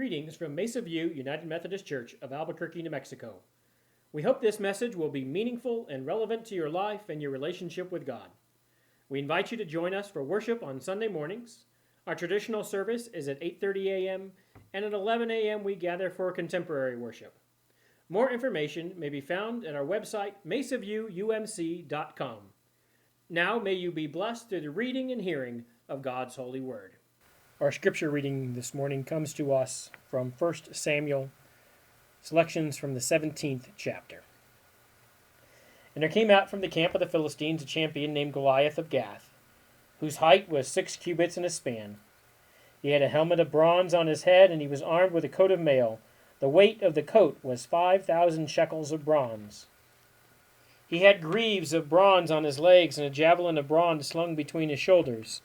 Greetings from Mesa View United Methodist Church of Albuquerque, New Mexico. We hope this message will be meaningful and relevant to your life and your relationship with God. We invite you to join us for worship on Sunday mornings. Our traditional service is at 8:30 a.m., and at 11 a.m. we gather for contemporary worship. More information may be found at our website, mesaviewumc.com. Now may you be blessed through the reading and hearing of God's holy word. Our scripture reading this morning comes to us from 1 Samuel, selections from the 17th chapter. And there came out from the camp of the Philistines a champion named Goliath of Gath, whose height was 6 cubits and a span. He had a helmet of bronze on his head, and he was armed with a coat of mail. The weight of the coat was 5,000 shekels of bronze. He had greaves of bronze on his legs, and a javelin of bronze slung between his shoulders.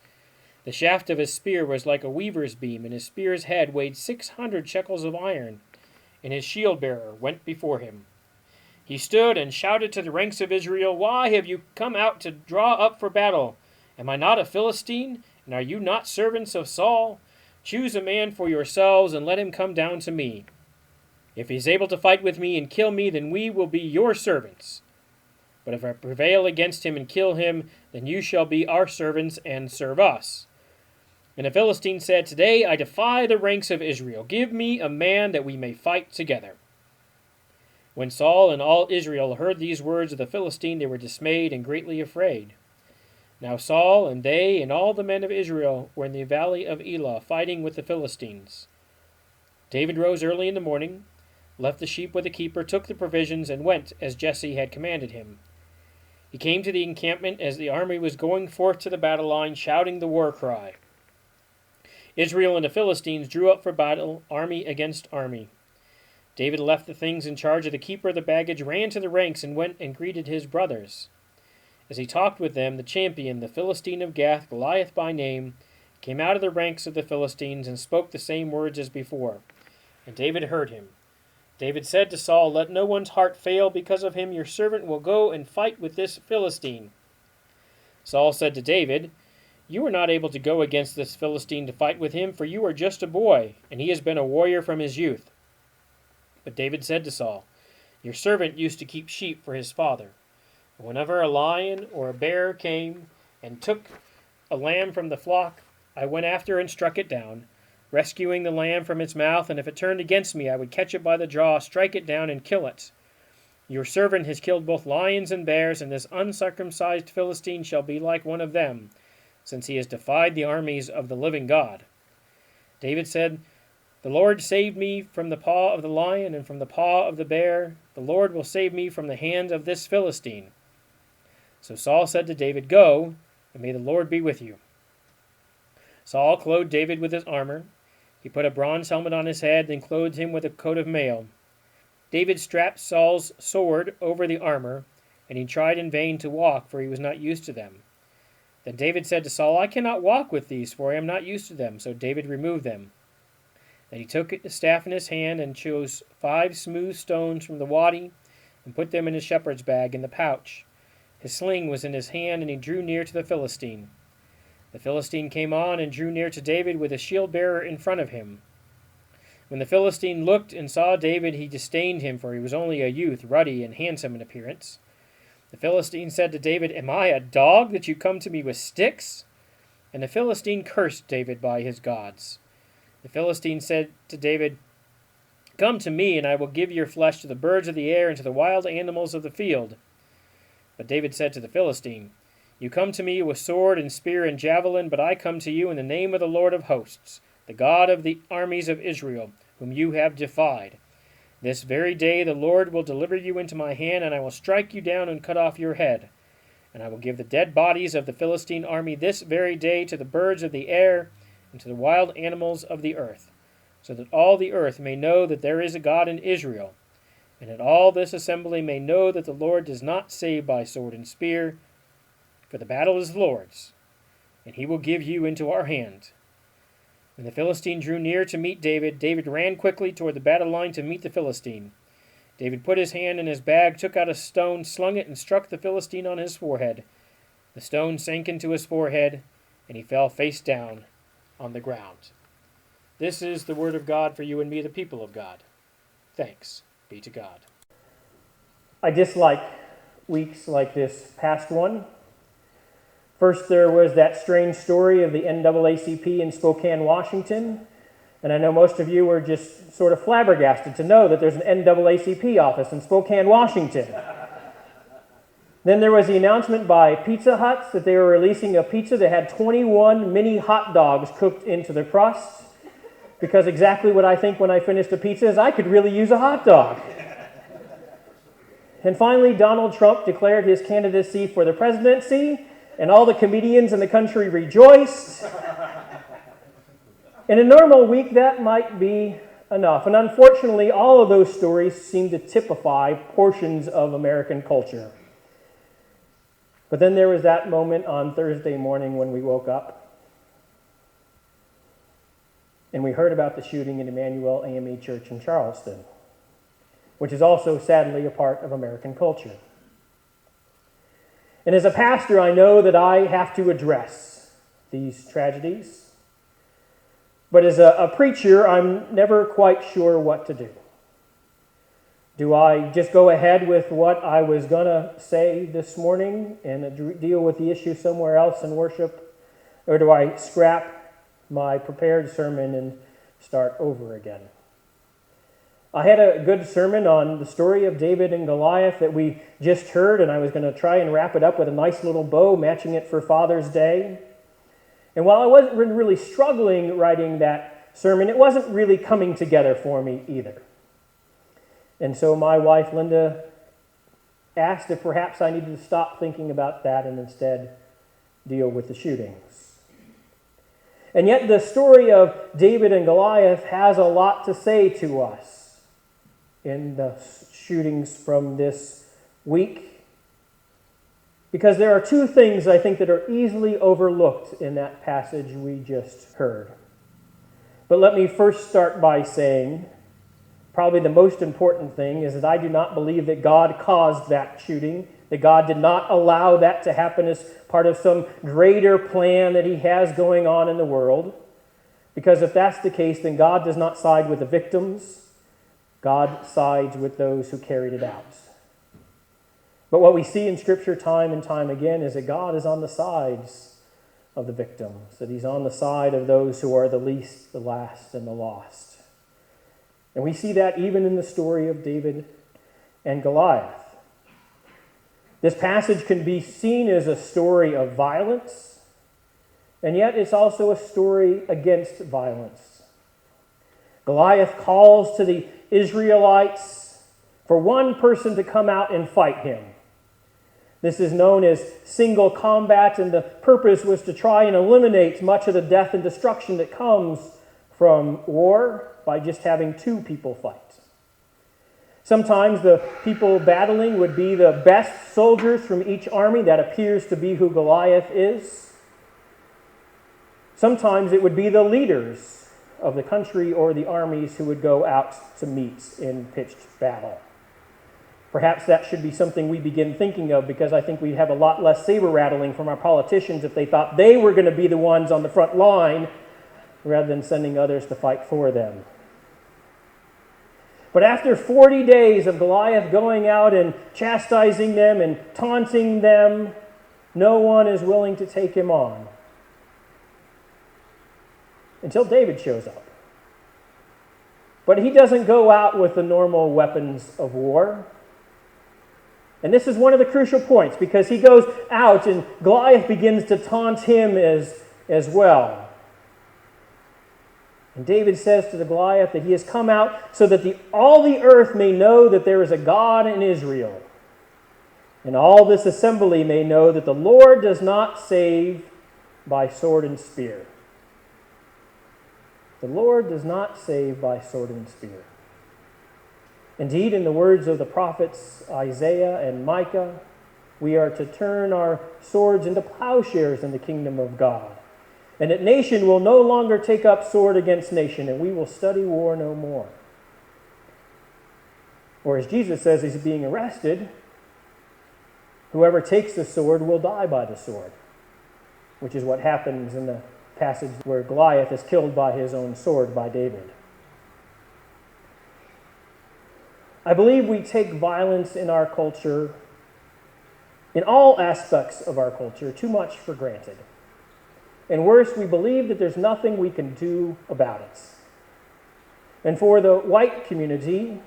The shaft of his spear was like a weaver's beam, and his spear's head weighed 600 shekels of iron, and his shield-bearer went before him. He stood and shouted to the ranks of Israel, "Why have you come out to draw up for battle? Am I not a Philistine, and are you not servants of Saul? Choose a man for yourselves, and let him come down to me. If he is able to fight with me and kill me, then we will be your servants. But if I prevail against him and kill him, then you shall be our servants and serve us." And the Philistine said, "Today I defy the ranks of Israel. Give me a man that we may fight together." When Saul and all Israel heard these words of the Philistine, they were dismayed and greatly afraid. Now Saul and they and all the men of Israel were in the valley of Elah, fighting with the Philistines. David rose early in the morning, left the sheep with the keeper, took the provisions, and went as Jesse had commanded him. He came to the encampment as the army was going forth to the battle line, shouting the war cry. Israel and the Philistines drew up for battle, army against army. David left the things in charge of the keeper of the baggage, ran to the ranks, and went and greeted his brothers. As he talked with them, the champion, the Philistine of Gath, Goliath by name, came out of the ranks of the Philistines and spoke the same words as before. And David heard him. David said to Saul, "Let no one's heart fail. Because of him your servant will go and fight with this Philistine." Saul said to David, "You are not able to go against this Philistine to fight with him, for you are just a boy, and he has been a warrior from his youth." But David said to Saul, "Your servant used to keep sheep for his father. And whenever a lion or a bear came and took a lamb from the flock, I went after and struck it down, rescuing the lamb from its mouth, and if it turned against me, I would catch it by the jaw, strike it down, and kill it. Your servant has killed both lions and bears, and this uncircumcised Philistine shall be like one of them, since he has defied the armies of the living God." David said, "The Lord saved me from the paw of the lion and from the paw of the bear. The Lord will save me from the hand of this Philistine." So Saul said to David, "Go, and may the Lord be with you." Saul clothed David with his armor. He put a bronze helmet on his head, then clothed him with a coat of mail. David strapped Saul's sword over the armor, and he tried in vain to walk, for he was not used to them. Then David said to Saul, "I cannot walk with these, for I am not used to them." So David removed them. Then he took the staff in his hand and chose 5 smooth stones from the wadi and put them in his shepherd's bag in the pouch. His sling was in his hand, and he drew near to the Philistine. The Philistine came on and drew near to David with a shield-bearer in front of him. When the Philistine looked and saw David, he disdained him, for he was only a youth, ruddy and handsome in appearance. The Philistine said to David, "Am I a dog that you come to me with sticks?" And the Philistine cursed David by his gods. The Philistine said to David, "Come to me, and I will give your flesh to the birds of the air and to the wild animals of the field." But David said to the Philistine, "You come to me with sword and spear and javelin, but I come to you in the name of the Lord of hosts, the God of the armies of Israel, whom you have defied. This very day the Lord will deliver you into my hand, and I will strike you down and cut off your head. And I will give the dead bodies of the Philistine army this very day to the birds of the air and to the wild animals of the earth, so that all the earth may know that there is a God in Israel, and that all this assembly may know that the Lord does not save by sword and spear, for the battle is the Lord's, and he will give you into our hand." When the Philistine drew near to meet David, David ran quickly toward the battle line to meet the Philistine. David put his hand in his bag, took out a stone, slung it, and struck the Philistine on his forehead. The stone sank into his forehead, and he fell face down on the ground. This is the word of God for you and me, the people of God. Thanks be to God. I dislike weeks like this past one. First, there was that strange story of the NAACP in Spokane, Washington. And I know most of you were just sort of flabbergasted to know that there's an NAACP office in Spokane, Washington. Then there was the announcement by Pizza Hut that they were releasing a pizza that had 21 mini hot dogs cooked into the crust. Because exactly what I think when I finish a pizza is I could really use a hot dog. And finally, Donald Trump declared his candidacy for the presidency, and all the comedians in the country rejoiced. In a normal week, that might be enough. And unfortunately, all of those stories seem to typify portions of American culture. But then there was that moment on Thursday morning when we woke up and we heard about the shooting at Emmanuel AME Church in Charleston, which is also sadly a part of American culture. And as a pastor, I know that I have to address these tragedies. But as a preacher, I'm never quite sure what to do. Do I just go ahead with what I was going to say this morning and deal with the issue somewhere else in worship? Or do I scrap my prepared sermon and start over again? I had a good sermon on the story of David and Goliath that we just heard, and I was going to try and wrap it up with a nice little bow, matching it for Father's Day. And while I wasn't really struggling writing that sermon, it wasn't really coming together for me either. And so my wife, Linda, asked if perhaps I needed to stop thinking about that and instead deal with the shootings. And yet the story of David and Goliath has a lot to say to us in the shootings from this week. Because there are two things I think that are easily overlooked in that passage we just heard. But let me first start by saying, probably the most important thing is that I do not believe that God caused that shooting, that God did not allow that to happen as part of some greater plan that he has going on in the world. Because if that's the case, then God does not side with the victims. God sides with those who carried it out. But what we see in Scripture time and time again is that God is on the sides of the victims, that he's on the side of those who are the least, the last, and the lost. And we see that even in the story of David and Goliath. This passage can be seen as a story of violence, and yet it's also a story against violence. Goliath calls to the Israelites for one person to come out and fight him. This is known as single combat, and the purpose was to try and eliminate much of the death and destruction that comes from war by just having two people fight. Sometimes the people battling would be the best soldiers from each army. That appears to be who Goliath is. Sometimes it would be the leaders of the country or the armies who would go out to meet in pitched battle. Perhaps that should be something we begin thinking of, because I think we'd have a lot less saber rattling from our politicians if they thought they were going to be the ones on the front line rather than sending others to fight for them. But after 40 days of Goliath going out and chastising them and taunting them, no one is willing to take him on. Until David shows up. But he doesn't go out with the normal weapons of war. And this is one of the crucial points, because he goes out and Goliath begins to taunt him as well. And David says to the Goliath that he has come out so that all the earth may know that there is a God in Israel. And all this assembly may know that the Lord does not save by sword and spear. The Lord does not save by sword and spear. Indeed, in the words of the prophets Isaiah and Micah, we are to turn our swords into plowshares in the kingdom of God. And that nation will no longer take up sword against nation, and we will study war no more. Or as Jesus says, he's being arrested, whoever takes the sword will die by the sword, which is what happens in the passage where Goliath is killed by his own sword by David. I believe we take violence in our culture, in all aspects of our culture, too much for granted. And worse, we believe that there's nothing we can do about it. And for the white community,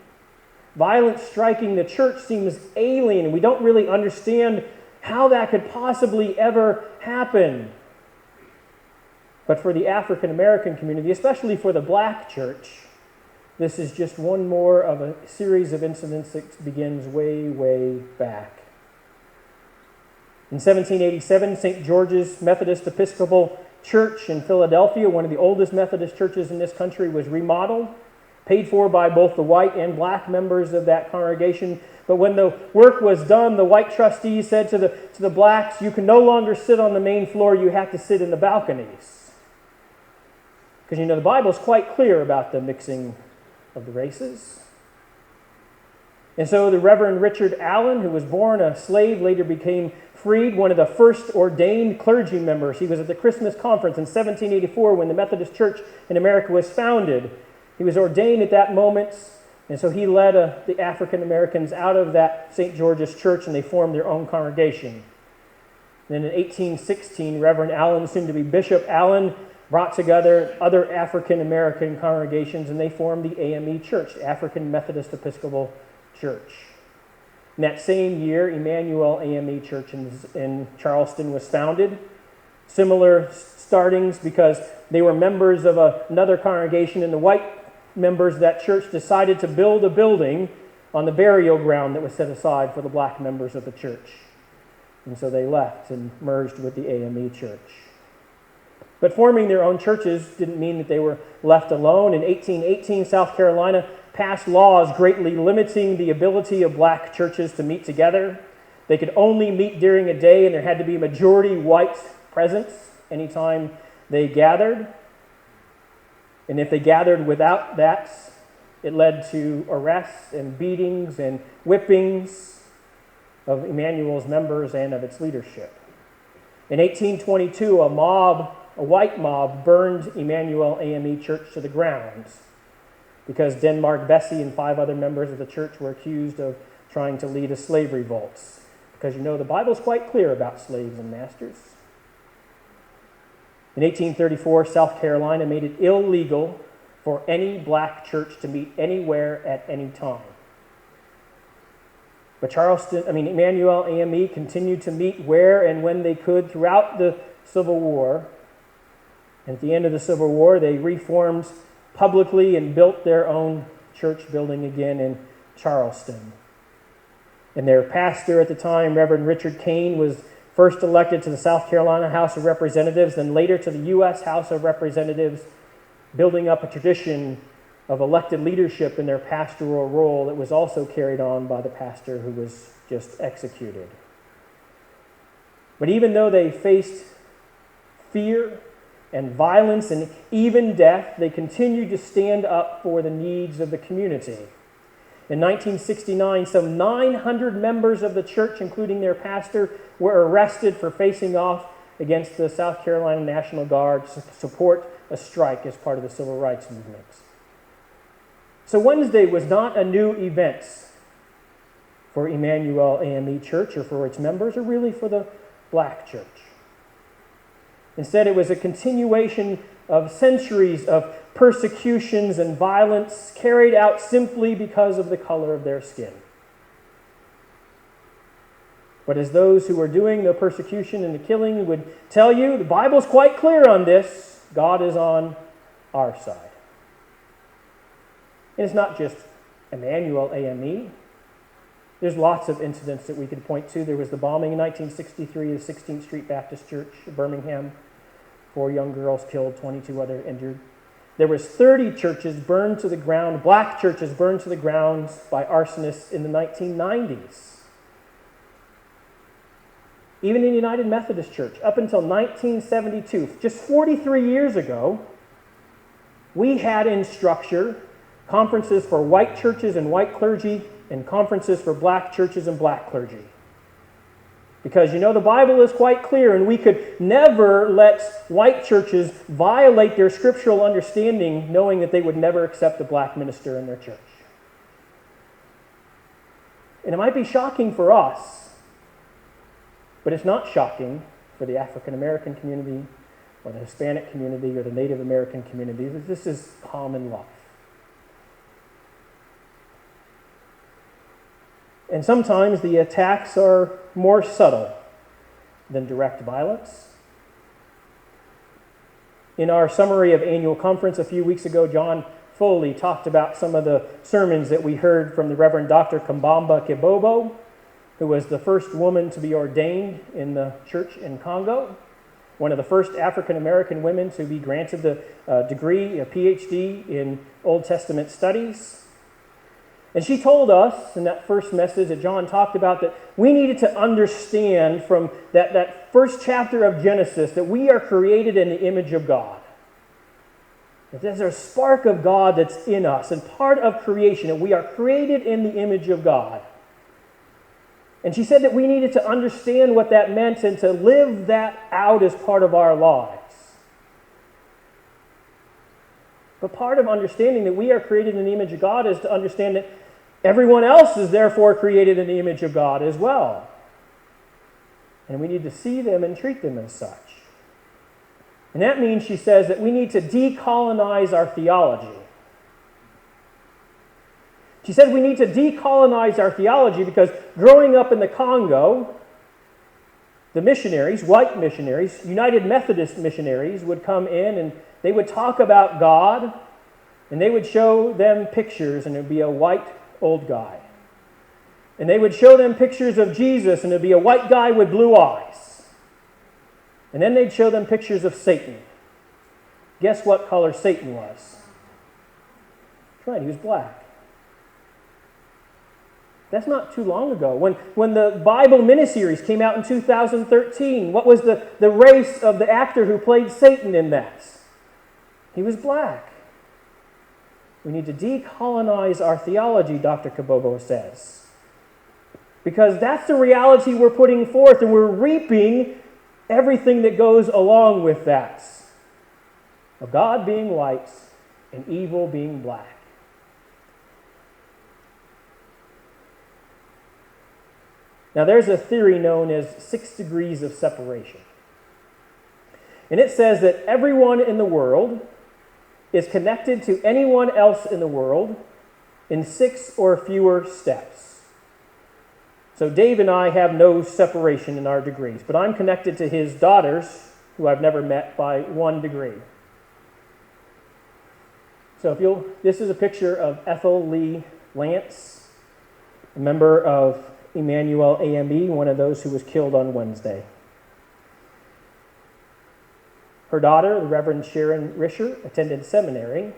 violence striking the church seems alien. We don't really understand how that could possibly ever happen. But for the African American community, especially for the black church, this is just one more of a series of incidents that begins way, way back. In 1787, St. George's Methodist Episcopal Church in Philadelphia, one of the oldest Methodist churches in this country, was remodeled, paid for by both the white and black members of that congregation. But when the work was done, the white trustees said to the blacks, "You can no longer sit on the main floor, you have to sit in the balconies." Because the Bible's quite clear about the mixing of the races. And so the Reverend Richard Allen, who was born a slave, later became freed, one of the first ordained clergy members. He was at the Christmas conference in 1784 when the Methodist Church in America was founded. He was ordained at that moment, and so he led the African Americans out of that St. George's Church, and they formed their own congregation. Then in 1816, Reverend Allen, soon to be Bishop Allen, brought together other African American congregations, and they formed the AME Church, the African Methodist Episcopal Church. In that same year, Emmanuel AME Church in Charleston was founded. Similar startings because they were members of another congregation, and the white members of that church decided to build a building on the burial ground that was set aside for the black members of the church. And so they left and merged with the AME Church. But forming their own churches didn't mean that they were left alone. In 1818, South Carolina passed laws greatly limiting the ability of black churches to meet together. They could only meet during a day, and there had to be a majority white presence anytime they gathered. And if they gathered without that, it led to arrests and beatings and whippings of Emmanuel's members and of its leadership. In 1822, a white mob burned Emmanuel AME Church to the ground because Denmark Vesey and 5 other members of the church were accused of trying to lead a slave revolt. Because the Bible's quite clear about slaves and masters. In 1834, South Carolina made it illegal for any black church to meet anywhere at any time. But Emmanuel AME continued to meet where and when they could throughout the Civil War. And at the end of the Civil War, they reformed publicly and built their own church building again in Charleston. And their pastor at the time, Reverend Richard Kane, was first elected to the South Carolina House of Representatives, then later to the U.S. House of Representatives, building up a tradition of elected leadership in their pastoral role that was also carried on by the pastor who was just executed. But even though they faced fear and violence and even death, they continued to stand up for the needs of the community. In 1969, some 900 members of the church, including their pastor, were arrested for facing off against the South Carolina National Guard to support a strike as part of the civil rights movement. So Wednesday was not a new event for Emmanuel AME Church or for its members or really for the black church. Instead, it was a continuation of centuries of persecutions and violence carried out simply because of the color of their skin. But as those who were doing the persecution and the killing would tell you, the Bible's quite clear on this. God is on our side. And it's not just Emmanuel AME. There's lots of incidents that we could point to. There was the bombing in 1963 of the 16th Street Baptist Church in Birmingham. 4 young girls killed, 22 other injured. There was 30 churches burned to the ground, black churches burned to the ground by arsonists in the 1990s. Even in the United Methodist Church, up until 1972, just 43 years ago, we had in structure conferences for white churches and white clergy and conferences for black churches and black clergy. Because the Bible is quite clear, and we could never let white churches violate their scriptural understanding, knowing that they would never accept a black minister in their church. And it might be shocking for us, but it's not shocking for the African American community, or the Hispanic community, or the Native American community. This is common life. And sometimes the attacks are more subtle than direct violence. In our summary of annual conference a few weeks ago, John Foley talked about some of the sermons that we heard from the Reverend Dr. Kambamba Kibobo, who was the first woman to be ordained in the church in Congo, one of the first African American women to be granted the degree, a PhD in Old Testament studies. And she told us in that first message that John talked about that we needed to understand from that first chapter of Genesis that we are created in the image of God. That there's a spark of God that's in us and part of creation, and we are created in the image of God. And she said that we needed to understand what that meant and to live that out as part of our lives. But part of understanding that we are created in the image of God is to understand that everyone else is therefore created in the image of God as well. And we need to see them and treat them as such. And that means, she says, that we need to decolonize our theology. She said we need to decolonize our theology because growing up in the Congo, the missionaries, white missionaries, United Methodist missionaries would come in and they would talk about God, and they would show them pictures, and it would be a white old guy. And they would show them pictures of Jesus, and it would be a white guy with blue eyes. And then they'd show them pictures of Satan. Guess what color Satan was? That's right, he was black. That's not too long ago. When the Bible miniseries came out in 2013, what was the race of the actor who played Satan in that? He was black. We need to decolonize our theology, Dr. Kabobo says. Because that's the reality we're putting forth, and we're reaping everything that goes along with that. Of God being white and evil being black. Now there's a theory known as 6 degrees of separation. And it says that everyone in the world is connected to anyone else in the world in 6 or fewer steps. So Dave and I have no separation in our degrees, but I'm connected to his daughters, who I've never met, by 1 degree. So this is a picture of Ethel Lee Lance, a member of Emmanuel AME, one of those who was killed on Wednesday. Her daughter, the Reverend Sharon Risher, attended seminary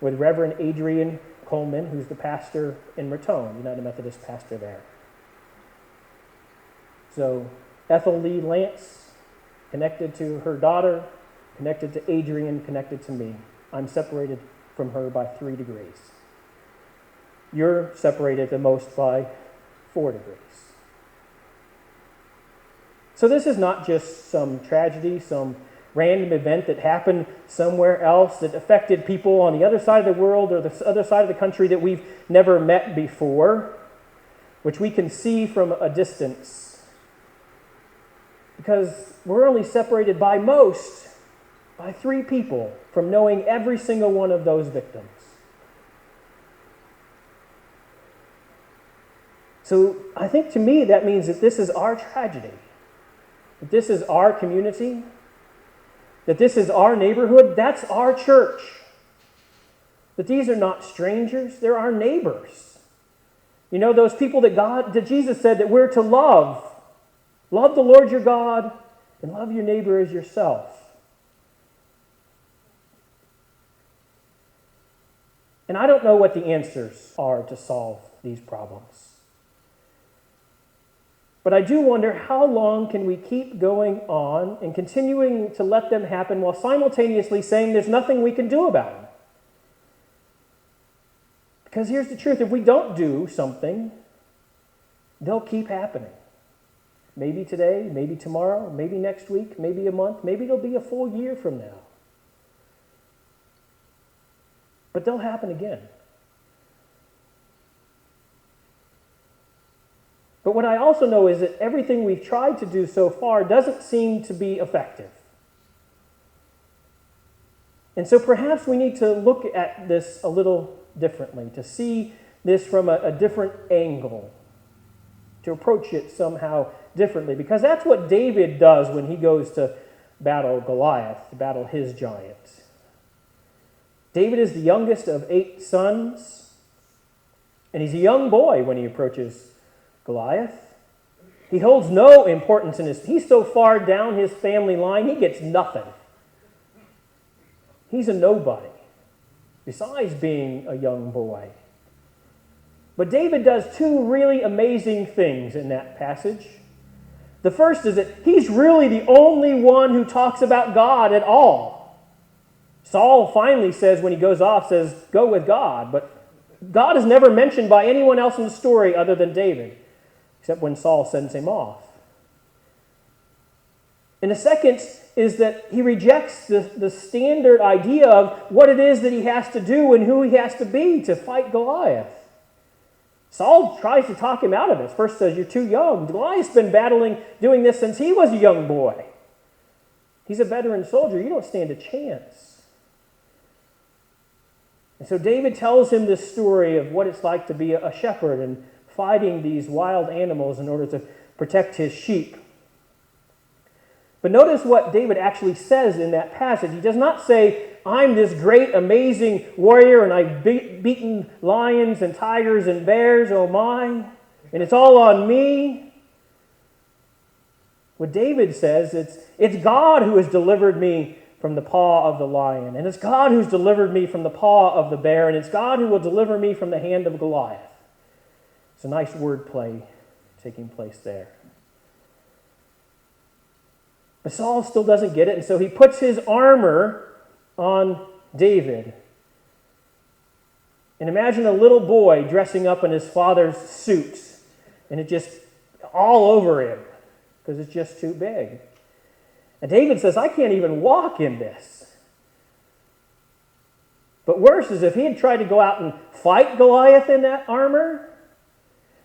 with Reverend Adrian Coleman, who's the pastor in Raton, United Methodist pastor there. So Ethel Lee Lance, connected to her daughter, connected to Adrian, connected to me. I'm separated from her by 3 degrees. You're separated the most by 4 degrees. So this is not just some tragedy, some random event that happened somewhere else that affected people on the other side of the world or the other side of the country that we've never met before, which we can see from a distance. Because we're only separated by 3 people from knowing every single one of those victims. So I think to me that means that this is our tragedy, that this is our community, that this is our neighborhood, that's our church. That these are not strangers, they're our neighbors. You know, those people that Jesus said that we're to love. Love the Lord your God and love your neighbor as yourself. And I don't know what the answers are to solve these problems. But I do wonder, how long can we keep going on and continuing to let them happen while simultaneously saying there's nothing we can do about them? Because here's the truth, if we don't do something, they'll keep happening. Maybe today, maybe tomorrow, maybe next week, maybe a month, maybe it'll be a full year from now. But they'll happen again. But what I also know is that everything we've tried to do so far doesn't seem to be effective. And so perhaps we need to look at this a little differently, to see this from a different angle, to approach it somehow differently. Because that's what David does when he goes to battle Goliath, to battle his giant. David is the youngest of 8 sons, and he's a young boy when he approaches Goliath. He holds no importance in he's so far down his family line, he gets nothing. He's a nobody, besides being a young boy. But David does 2 really amazing things in that passage. The first is that he's really the only one who talks about God at all. Saul finally says, when he goes off, says, go with God. But God is never mentioned by anyone else in the story other than David, except when Saul sends him off. And the second is that he rejects the standard idea of what it is that he has to do and who he has to be to fight Goliath. Saul tries to talk him out of this. First says, you're too young. Goliath's been doing this since he was a young boy. He's a veteran soldier. You don't stand a chance. And so David tells him this story of what it's like to be a shepherd and fighting these wild animals in order to protect his sheep. But notice what David actually says in that passage. He does not say, I'm this great, amazing warrior, and I've beaten lions and tigers and bears, oh my, and it's all on me. What David says, it's God who has delivered me from the paw of the lion, and it's God who's delivered me from the paw of the bear, and it's God who will deliver me from the hand of Goliath. It's a nice wordplay taking place there. But Saul still doesn't get it, and so he puts his armor on David. And imagine a little boy dressing up in his father's suit, and it just all over him, because it's just too big. And David says, I can't even walk in this. But worse is if he had tried to go out and fight Goliath in that armor,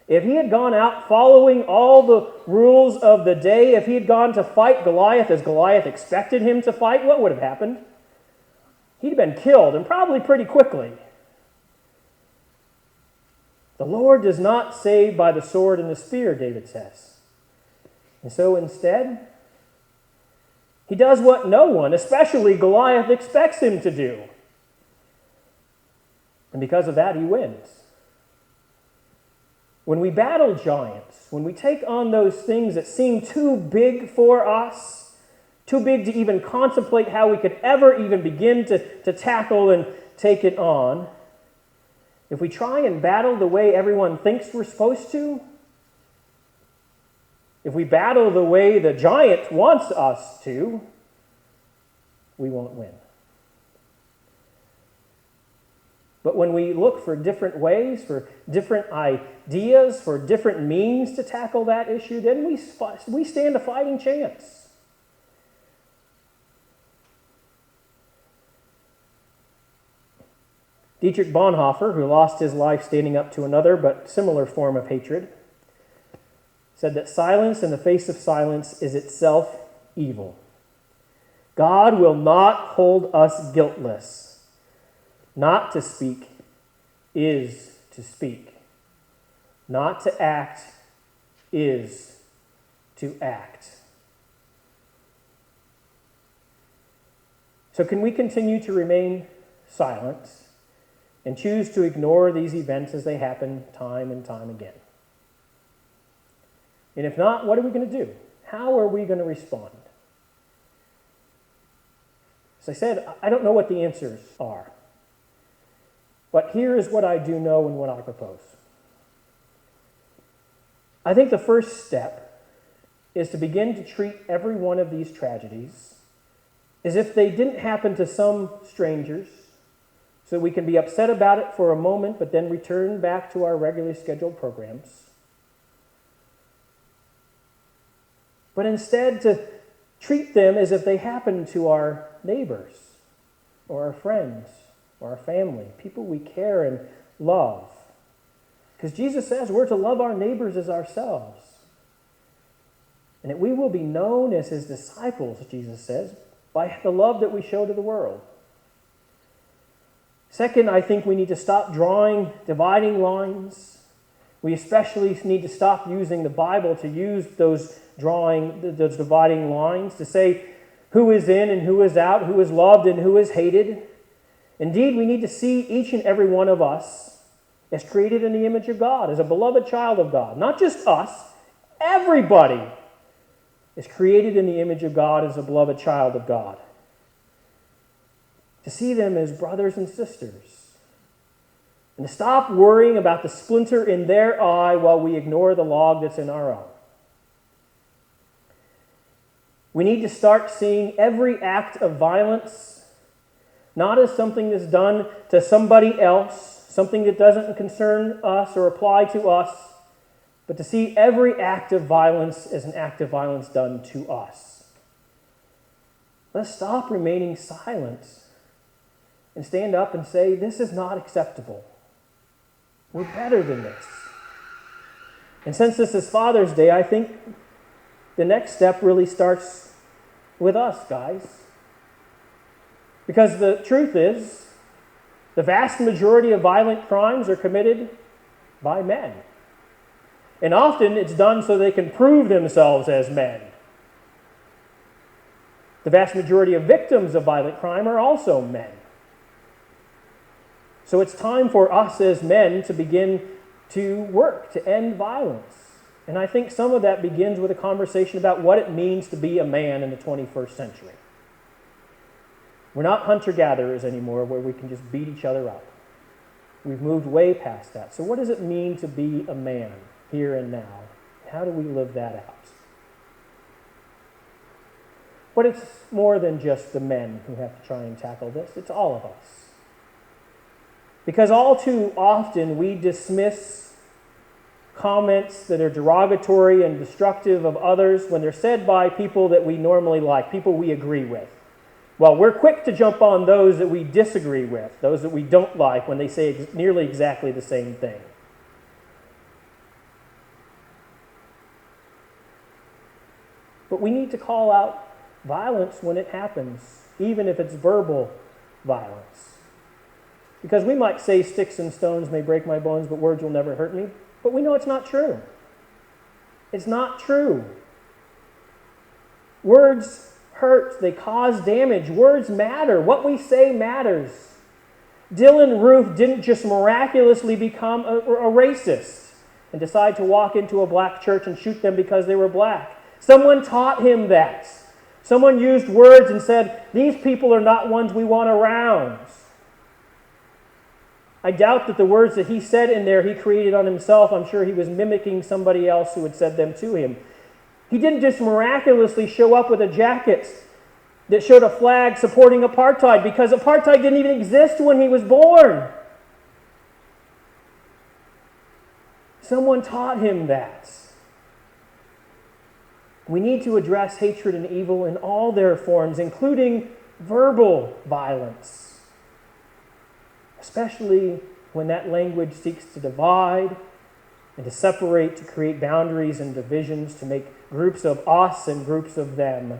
if he had gone out following all the rules of the day, if he had gone to fight Goliath as Goliath expected him to fight, what would have happened? He'd have been killed, and probably pretty quickly. The Lord does not save by the sword and the spear, David says. And so instead, he does what no one, especially Goliath, expects him to do. And because of that, he wins. When we battle giants, when we take on those things that seem too big for us, too big to even contemplate how we could ever even begin to tackle and take it on, if we try and battle the way everyone thinks we're supposed to, if we battle the way the giant wants us to, we won't win. But when we look for different ways, for different ideas, for different means to tackle that issue, then we stand a fighting chance. Dietrich Bonhoeffer, who lost his life standing up to another but similar form of hatred, said that silence in the face of silence is itself evil. God will not hold us guiltless. Not to speak is to speak. Not to act is to act. So can we continue to remain silent and choose to ignore these events as they happen time and time again? And if not, what are we going to do? How are we going to respond? As I said, I don't know what the answers are. But here is what I do know and what I propose. I think the first step is to begin to treat every one of these tragedies as if they didn't happen to some strangers, so we can be upset about it for a moment, but then return back to our regularly scheduled programs. but instead to treat them as if they happen to our neighbors or our friends or our family, people we care and love. Because Jesus says we're to love our neighbors as ourselves. And that we will be known as his disciples, Jesus says, by the love that we show to the world. Second, I think we need to stop drawing dividing lines. We especially need to stop using the Bible to use those dividing lines to say who is in and who is out, who is loved and who is hated. Indeed, we need to see each and every one of us as created in the image of God, as a beloved child of God. Not just us, everybody is created in the image of God as a beloved child of God. To see them as brothers and sisters. And to stop worrying about the splinter in their eye while we ignore the log that's in our own. We need to start seeing every act of violence not as something that's done to somebody else, something that doesn't concern us or apply to us, but to see every act of violence as an act of violence done to us. Let's stop remaining silent and stand up and say, this is not acceptable. We're better than this. And since this is Father's Day, I think the next step really starts with us, guys. Because the truth is, the vast majority of violent crimes are committed by men. And often it's done so they can prove themselves as men. The vast majority of victims of violent crime are also men. So it's time for us as men to begin to work to end violence. And I think some of that begins with a conversation about what it means to be a man in the 21st century. We're not hunter-gatherers anymore where we can just beat each other up. We've moved way past that. So what does it mean to be a man here and now? How do we live that out? But it's more than just the men who have to try and tackle this. It's all of us. Because all too often we dismiss comments that are derogatory and destructive of others when they're said by people that we normally like, people we agree with. Well, we're quick to jump on those that we disagree with, those that we don't like when they say nearly exactly the same thing. But we need to call out violence when it happens, even if it's verbal violence. Because we might say sticks and stones may break my bones, but words will never hurt me. But we know it's not true. It's not true. Words hurt. They cause damage. Words matter. What we say matters. Dylan Roof didn't just miraculously become a racist and decide to walk into a black church and shoot them because they were black. Someone taught him that. Someone used words and said, these people are not ones we want around. I doubt that the words that he said in there he created on himself. I'm sure he was mimicking somebody else who had said them to him. He didn't just miraculously show up with a jacket that showed a flag supporting apartheid because apartheid didn't even exist when he was born. Someone taught him that. We need to address hatred and evil in all their forms, including verbal violence. Especially when that language seeks to divide and to separate, to create boundaries and divisions, to make groups of us and groups of them.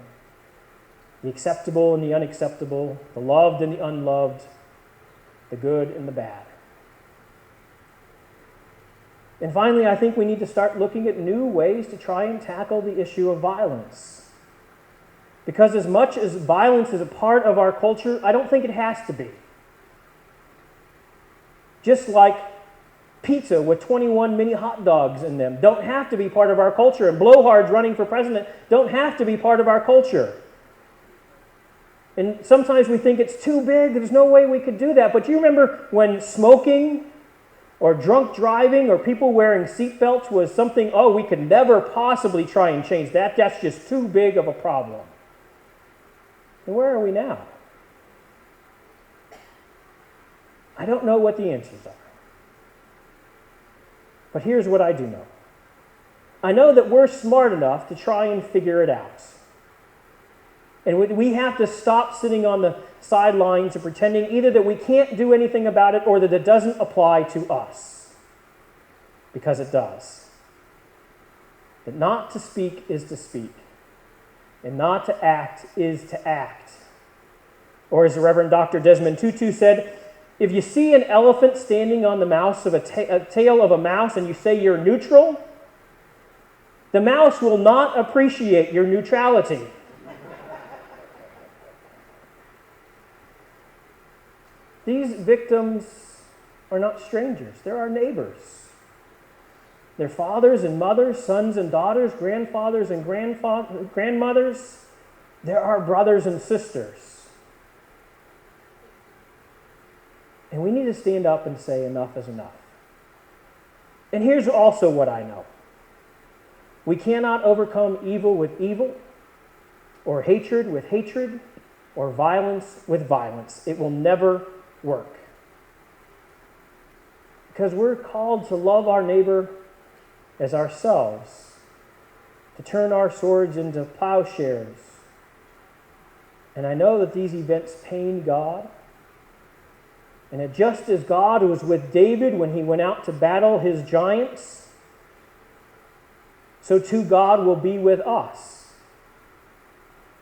The acceptable and the unacceptable, the loved and the unloved, the good and the bad. And finally, I think we need to start looking at new ways to try and tackle the issue of violence. Because as much as violence is a part of our culture, I don't think it has to be. Just like pizza with 21 mini hot dogs in them don't have to be part of our culture, and blowhards running for president don't have to be part of our culture. And sometimes we think it's too big, there's no way we could do that. But you remember when smoking or drunk driving or people wearing seatbelts was something, we could never possibly try and change that. That's just too big of a problem. And where are we now? I don't know what the answers are. But here's what I do know. I know that we're smart enough to try and figure it out. And we have to stop sitting on the sidelines and pretending either that we can't do anything about it or that it doesn't apply to us. Because it does. That not to speak is to speak. And not to act is to act. Or as the Reverend Dr. Desmond Tutu said, if you see an elephant standing on the mouth of a tail of a mouse and you say you're neutral, the mouse will not appreciate your neutrality. These victims are not strangers. They're our neighbors. They're fathers and mothers, sons and daughters, grandfathers and grandmothers. They're our brothers and sisters. And we need to stand up and say enough is enough. And here's also what I know. We cannot overcome evil with evil, or hatred with hatred, or violence with violence. It will never work. Because we're called to love our neighbor as ourselves, to turn our swords into plowshares. And I know that these events pain God. And that just as God was with David when he went out to battle his giants, so too God will be with us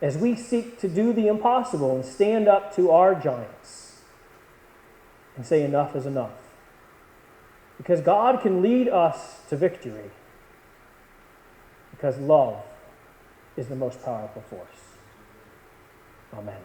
as we seek to do the impossible and stand up to our giants and say enough is enough. Because God can lead us to victory. Because love is the most powerful force. Amen.